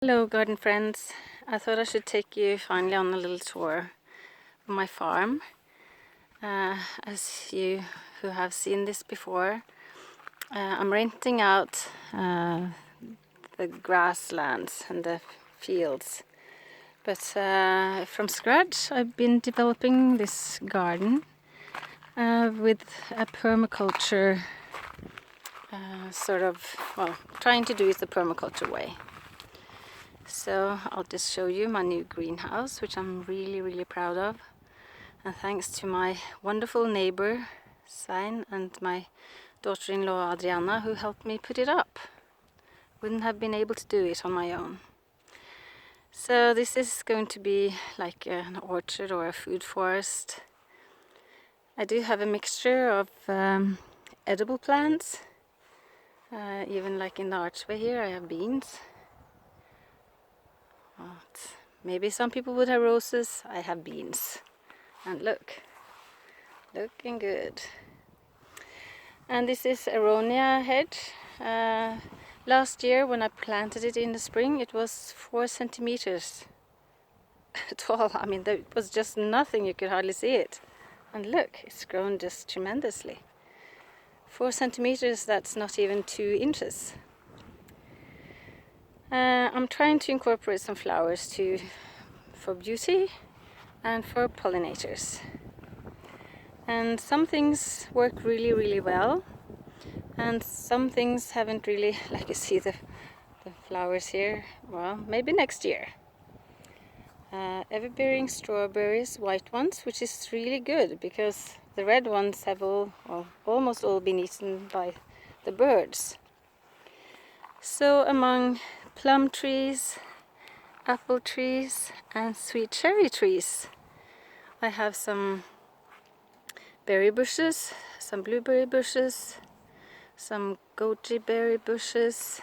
Hello garden friends, I thought I should take you finally on a little tour of my farm. As you who have seen this before, I'm renting out the grasslands and the fields. But from scratch I've been developing this garden with a permaculture trying to do it the permaculture way. So I'll just show you my new greenhouse, which I'm really proud of. And thanks to my wonderful neighbor, Svein, and my daughter-in-law, Adriana, who helped me put it up. Wouldn't have been able to do it on my own. So this is going to be like an orchard or a food forest. I do have a mixture of edible plants. Even like in the archway here, I have beans. Maybe some people would have roses. I have beans. And look, looking good. And this is aronia hedge. Last year when I planted it in the spring, it was 4 centimeters tall. I mean, there was just nothing, you could hardly see it. And look, it's grown just tremendously. 4 centimeters, that's not even 2 inches. I'm trying to incorporate some flowers too, for beauty and for pollinators. And some things work really well, and some things haven't really, like you see the flowers here. Well, maybe next year. Ever-bearing strawberries, white ones, which is really good because the red ones have almost all been eaten by the birds. So among plum trees, apple trees and sweet cherry trees, I have some berry bushes, some blueberry bushes, some goji berry bushes,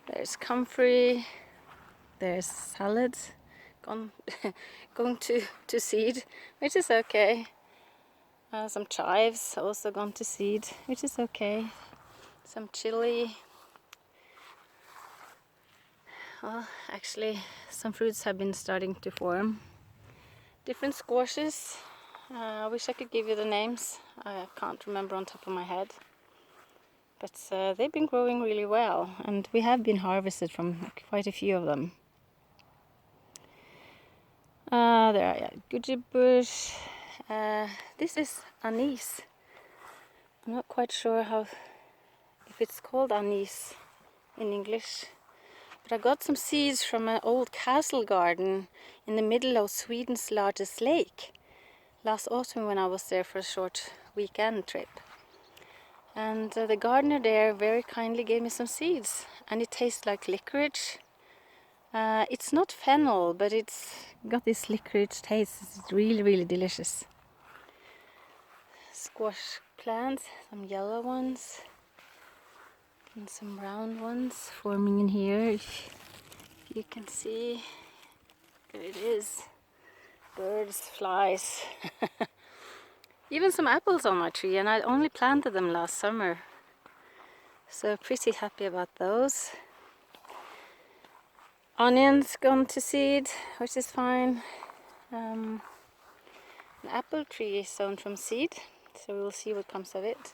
there's comfrey, there's salad going to seed, which is okay. Some chives also gone to seed, which is okay. Some chili. Well, actually some fruits have been starting to form. Different squashes. I wish I could give you the names. I can't remember on top of my head. But they've been growing really well, and we have been harvested from quite a few of them. There are goji bush. This is anise. I'm not quite sure if it's called anise in English. But I got some seeds from an old castle garden in the middle of Sweden's largest lake last autumn when I was there for a short weekend trip. And the gardener there very kindly gave me some seeds, and it tastes like licorice. It's not fennel, but it's got this licorice taste. It's really delicious. Squash plants, some yellow ones and some brown ones forming in here. If you can see, there it is. Birds, flies. Even some apples on my tree, and I only planted them last summer. So pretty happy about those. Onions gone to seed, which is fine. An apple tree is sown from seed, so we'll see what comes of it.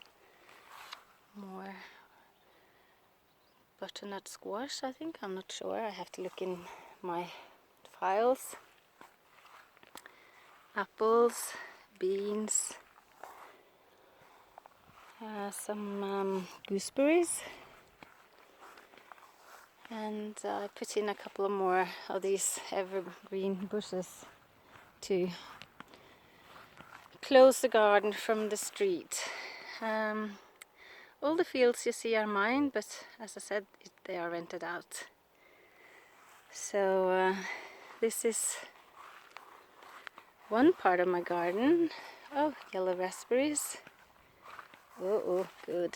More butternut squash, I think. I'm not sure. I have to look in my files. Apples, beans, some gooseberries. And I put in a couple of more of these evergreen bushes to close the garden from the street. All the fields you see are mine, but as I said, they are rented out. So this is one part of my garden. Oh, yellow raspberries. Oh, good.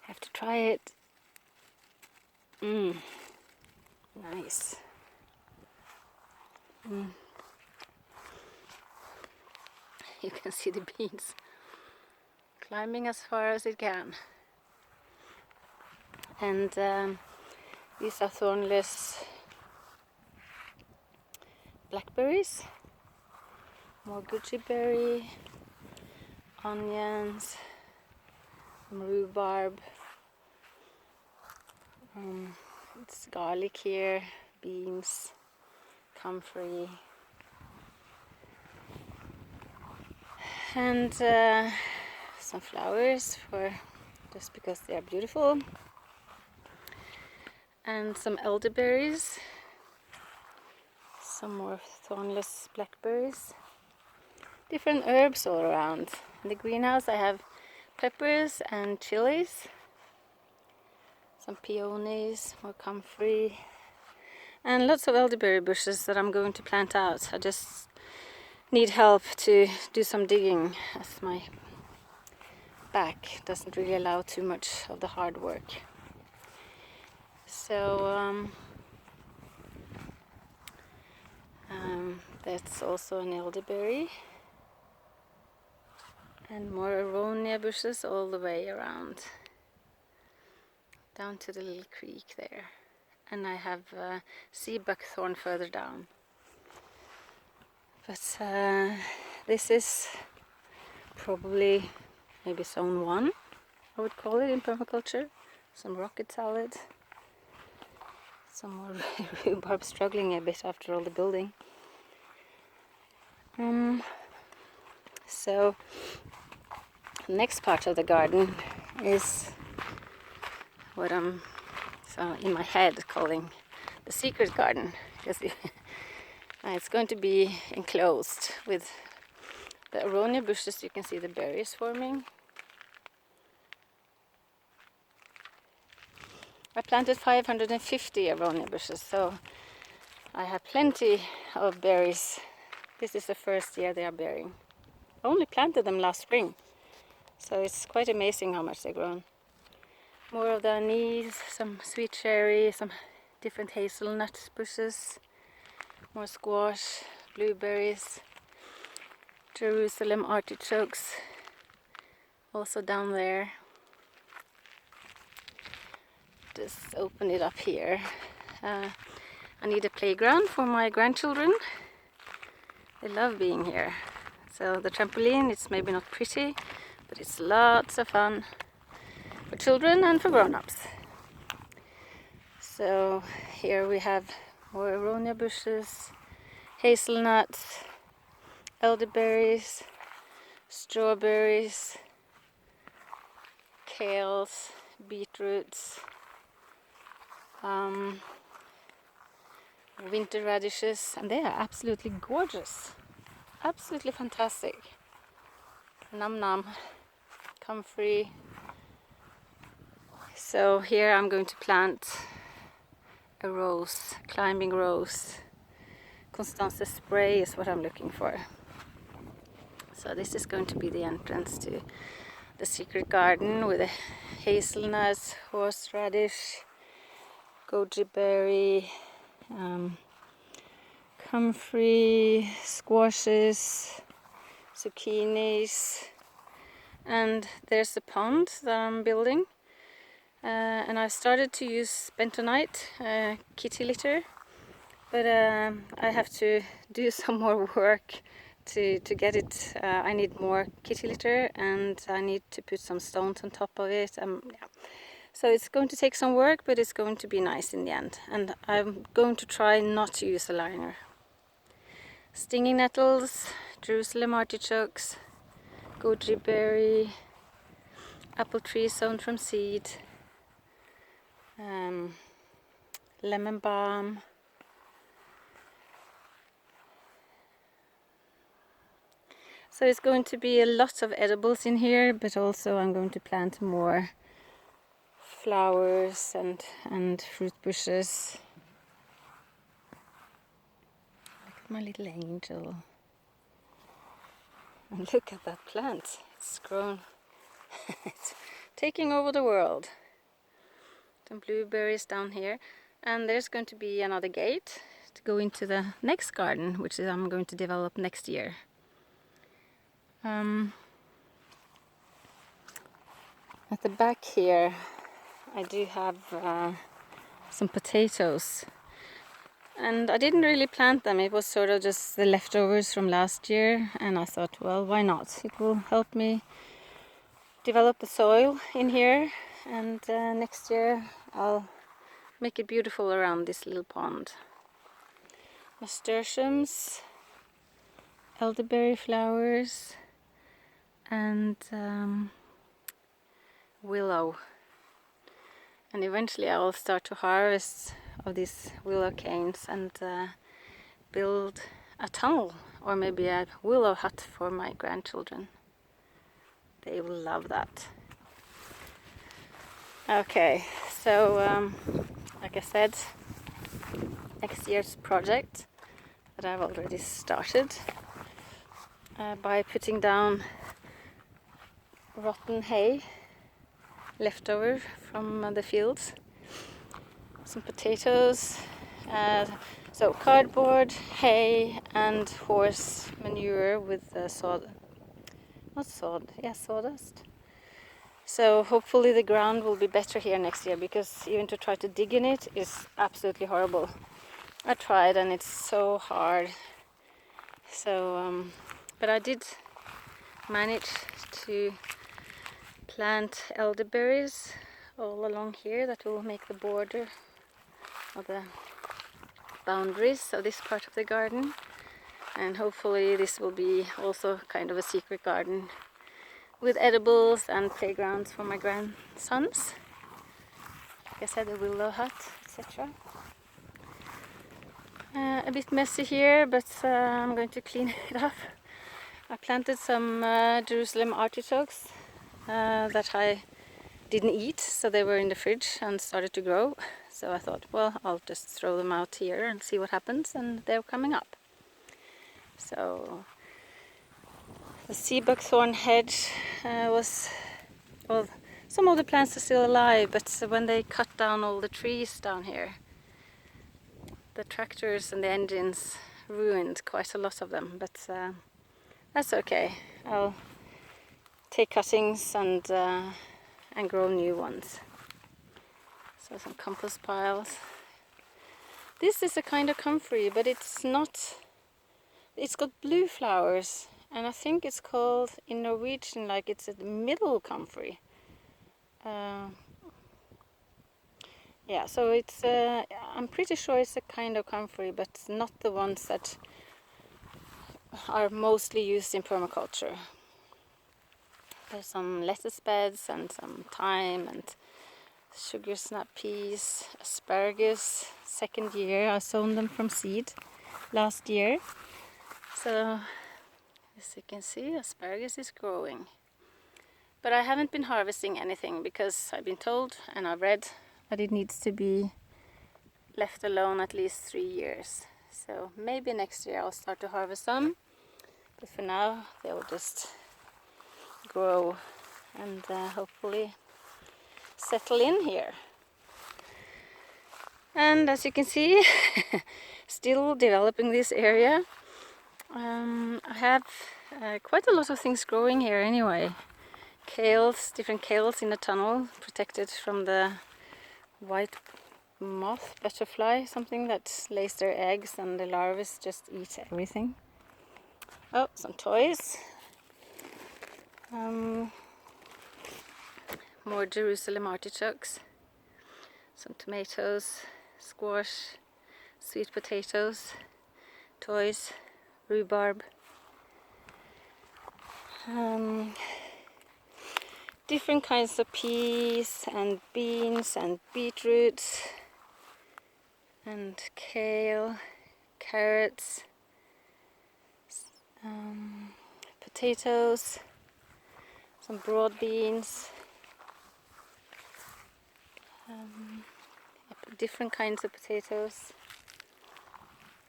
Have to try it. Nice. You can see the beans climbing as far as it can. And These are thornless blackberries, more goji berry, onions, some rhubarb, it's garlic here, beans, comfrey, and some flowers for just because they are beautiful, and some elderberries, some more thornless blackberries, different herbs all around. In the greenhouse I have peppers and chilies, some peonies, more comfrey, and lots of elderberry bushes that I'm going to plant out. I just need help to do some digging as my back doesn't really allow too much of the hard work. So that's also an elderberry, and more aronia bushes all the way around down to the little creek there. And I have sea buckthorn further down. But this is probably maybe zone 1, I would call it in permaculture. Some rocket salad, some more rhubarb, struggling a bit after all the building. So the next part of the garden is what I'm in my head calling the secret garden, because it's going to be enclosed with the aronia bushes. You can see the berries forming. I planted 550 aronia bushes, so I have plenty of berries. This is the first year they are bearing. I only planted them last spring, so it's quite amazing how much they've grown. More of the anise, some sweet cherry, some different hazelnut bushes, more squash, blueberries, Jerusalem artichokes, also down there. Just open it up here. I need a playground for my grandchildren. They love being here. So the trampoline, it's maybe not pretty, but it's lots of fun for children and for grown-ups. So here we have more aronia bushes, hazelnuts, elderberries, strawberries, kales, beetroots, winter radishes, and they are absolutely gorgeous, absolutely fantastic. Num num, comfrey. So here I'm going to plant a rose, climbing rose. Constance spray is what I'm looking for. So this is going to be the entrance to the secret garden with the hazelnuts, horseradish, goji berry, comfrey, squashes, zucchinis, and there's the pond that I'm building. And I started to use bentonite kitty litter, but I have to do some more work to get it. I need more kitty litter, and I need to put some stones on top of it. Yeah. So it's going to take some work, but it's going to be nice in the end. And I'm going to try not to use a liner. Stinging nettles, Jerusalem artichokes, goji berry, apple tree sown from seed, lemon balm, so it's going to be a lot of edibles in here, but also I'm going to plant more flowers and fruit bushes. Look at my little angel. And look at that plant. It's grown. It's taking over the world. Some blueberries down here. And there's going to be another gate to go into the next garden, which I'm going to develop next year. At the back here I do have some potatoes. And I didn't really plant them, it was sort of just the leftovers from last year, and I thought, well, why not? It will help me develop the soil in here, and next year I'll make it beautiful around this little pond. Nasturtiums, elderberry flowers, and willow. And eventually I will start to harvest of these willow canes and build a tunnel, or maybe a willow hut for my grandchildren. They will love that. Okay, so like I said, next year's project that I've already started by putting down rotten hay leftover from the fields, some potatoes, so cardboard, hay, and horse manure with sawdust. So hopefully the ground will be better here next year, because even to try to dig in it is absolutely horrible. I tried and it's so hard. So, but I did manage to plant elderberries all along here that will make the border or the boundaries of this part of the garden. And hopefully this will be also kind of a secret garden with edibles and playgrounds for my grandsons. Like I said, a willow hut, etc. A bit messy here, but I'm going to clean it up. I planted some Jerusalem artichokes that I didn't eat, so they were in the fridge and started to grow. So I thought, well, I'll just throw them out here and see what happens, and they're coming up. So the sea buckthorn hedge was, well, some of the plants are still alive, but when they cut down all the trees down here, the tractors and the engines ruined quite a lot of them, but that's okay. I'll take cuttings and grow new ones. So some compost piles. This is a kind of comfrey, but it's not. It's got blue flowers, and I think it's called in Norwegian, like it's a middle comfrey. Yeah, so it's. I'm pretty sure it's a kind of comfrey, but not the ones that are mostly used in permaculture. There's some lettuce beds and some thyme and sugar snap peas, asparagus. Second year, I sown them from seed last year. So as you can see, asparagus is growing. But I haven't been harvesting anything because I've been told and I've read that it needs to be left alone at least 3 years. So maybe next year I'll start to harvest some. But for now, they'll just grow and hopefully settle in here. And as you can see, still developing this area. I have quite a lot of things growing here anyway. Kales, different kales in the tunnel, protected from the white moth, butterfly, something that lays their eggs and the larvae just eat everything. Oh, some toys. More Jerusalem artichokes. Some tomatoes, squash, sweet potatoes, toys, rhubarb. Different kinds of peas and beans and beetroots and kale, carrots, potatoes, some broad beans, different kinds of potatoes,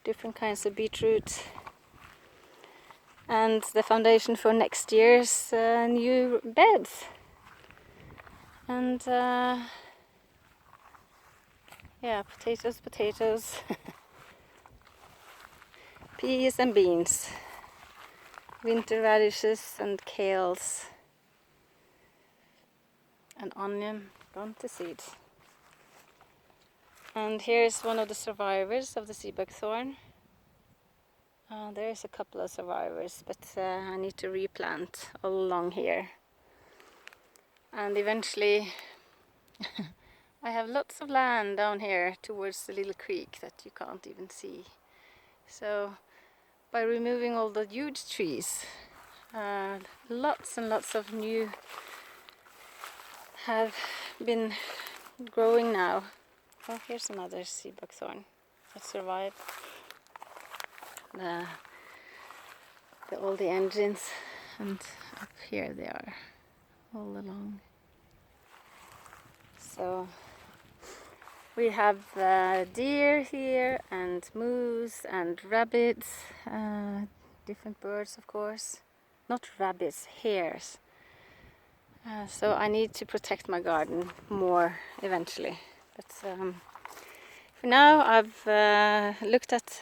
different kinds of beetroot, and the foundation for next year's new beds. And yeah, potatoes, peas and beans, winter radishes and kales, and onion gone to seed. And here's one of the survivors of the sea buckthorn. There's a couple of survivors, but I need to replant all along here. And eventually I have lots of land down here towards the little creek that you can't even see. So by removing all the huge trees, lots and lots of new have been growing now. Oh, here's another sea buckthorn that survived all the engines, and up here they are all along. So we have deer here, and moose and rabbits, different birds of course. Not rabbits, hares. So I need to protect my garden more eventually. But for now I've looked at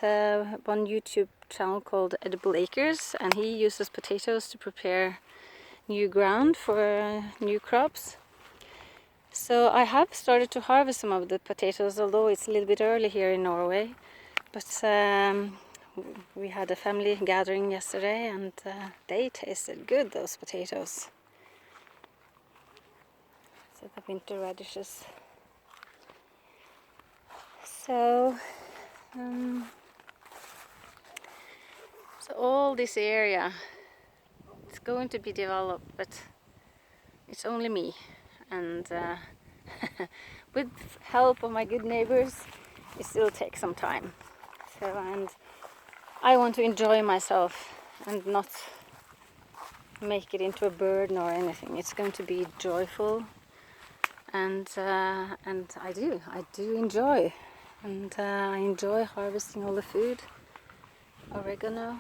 one YouTube channel called Edible Acres, and he uses potatoes to prepare new ground for new crops. So I have started to harvest some of the potatoes, although it's a little bit early here in Norway. But we had a family gathering yesterday, and they tasted good, those potatoes. So the winter radishes. So all this area, it's going to be developed, but it's only me. And with help of my good neighbors, it still takes some time. So, and I want to enjoy myself and not make it into a burden or anything. It's going to be joyful, and I do enjoy, and I enjoy harvesting all the food, oregano,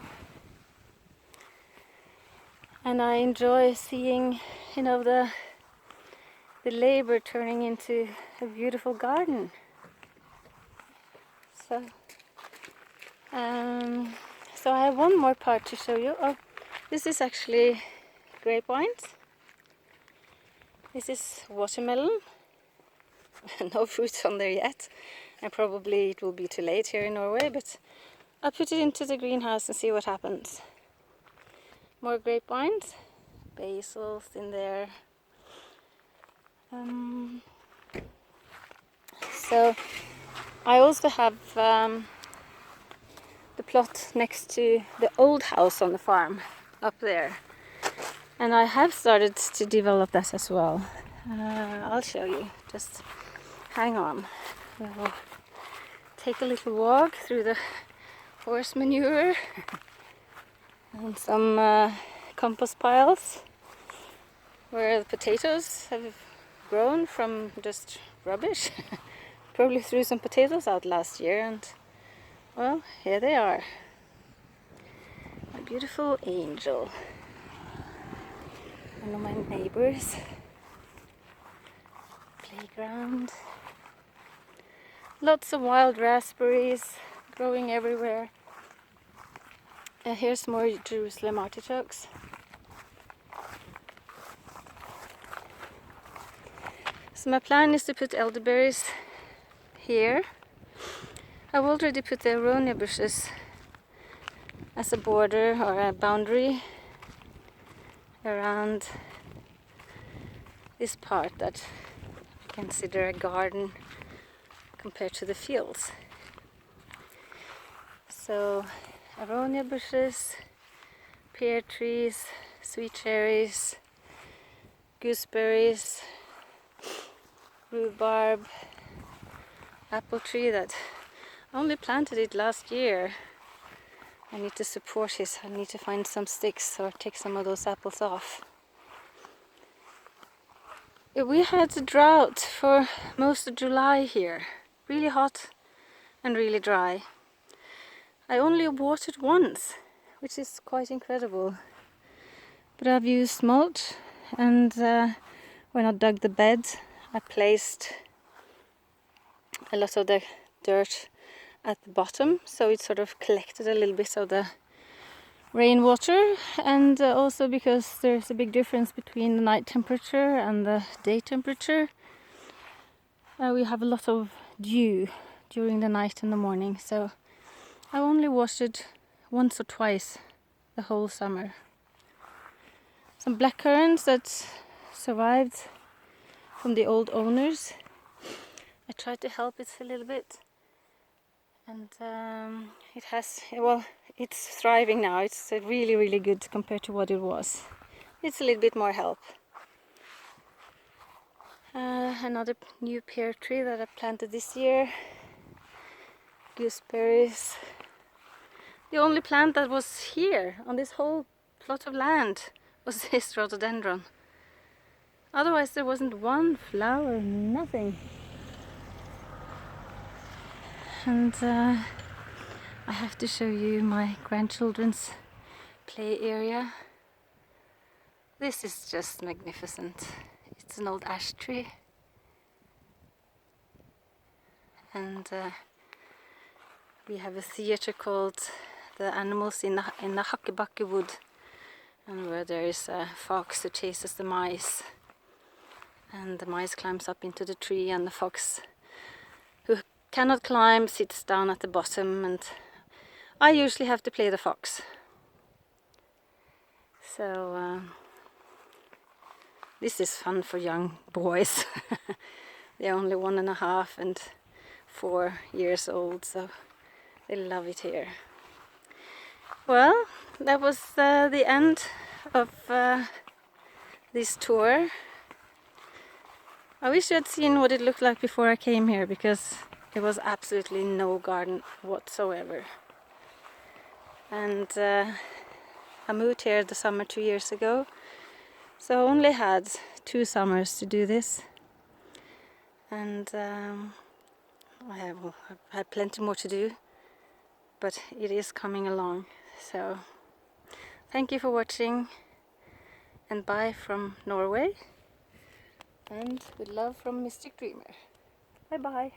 and I enjoy seeing, you know, the labor turning into a beautiful garden. So so I have one more part to show you. Oh, this is actually grapevines. This is watermelon. No fruits on there yet, and probably it will be too late here in Norway, but I'll put it into the greenhouse and see what happens. More grapevines, basils in there. So I also have the plot next to the old house on the farm up there, and I have started to develop that as well. I'll show you, just hang on. We'll take a little walk through the horse manure and some compost piles where the potatoes have grown from just rubbish. Probably threw some potatoes out last year, and well, here they are. My beautiful angel. One of my neighbors. Playground. Lots of wild raspberries growing everywhere. Here's more Jerusalem artichokes. So my plan is to put elderberries here. I've already put the aronia bushes as a border or a boundary around this part that I consider a garden compared to the fields. So aronia bushes, pear trees, sweet cherries, gooseberries, rhubarb, apple tree that I only planted it last year. I need to support it. I need to find some sticks or take some of those apples off. We had a drought for most of July here. Really hot and really dry. I only watered once, which is quite incredible. But I've used mulch, and when I dug the bed, I placed a lot of the dirt at the bottom, so it sort of collected a little bit of the rainwater, and also because there's a big difference between the night temperature and the day temperature. We have a lot of dew during the night and the morning, so I only washed it once or twice the whole summer. Some blackcurrants that survived from the old owners. I tried to help it a little bit, and it's thriving now. It's really, really good compared to what it was. It's a little bit more help. Another new pear tree that I planted this year. Gooseberries. The only plant that was here on this whole plot of land was this rhododendron. Otherwise there wasn't one flower, nothing. And I have to show you my grandchildren's play area. This is just magnificent. It's an old ash tree. And we have a theatre called The Animals in the Hakkebakke Wood, and where there is a fox who chases the mice, and the mice climbs up into the tree, and the fox who cannot climb sits down at the bottom, and I usually have to play the fox. So this is fun for young boys. They're only 1.5 and 4 years old, so they love it here. Well, that was the end of this tour. I wish you had seen what it looked like before I came here, because it was absolutely no garden whatsoever. And I moved here the summer 2 years ago, so I only had 2 summers to do this. And I had plenty more to do, but it is coming along. So thank you for watching, and bye from Norway, and with love from Mystic Dreamer. Bye bye.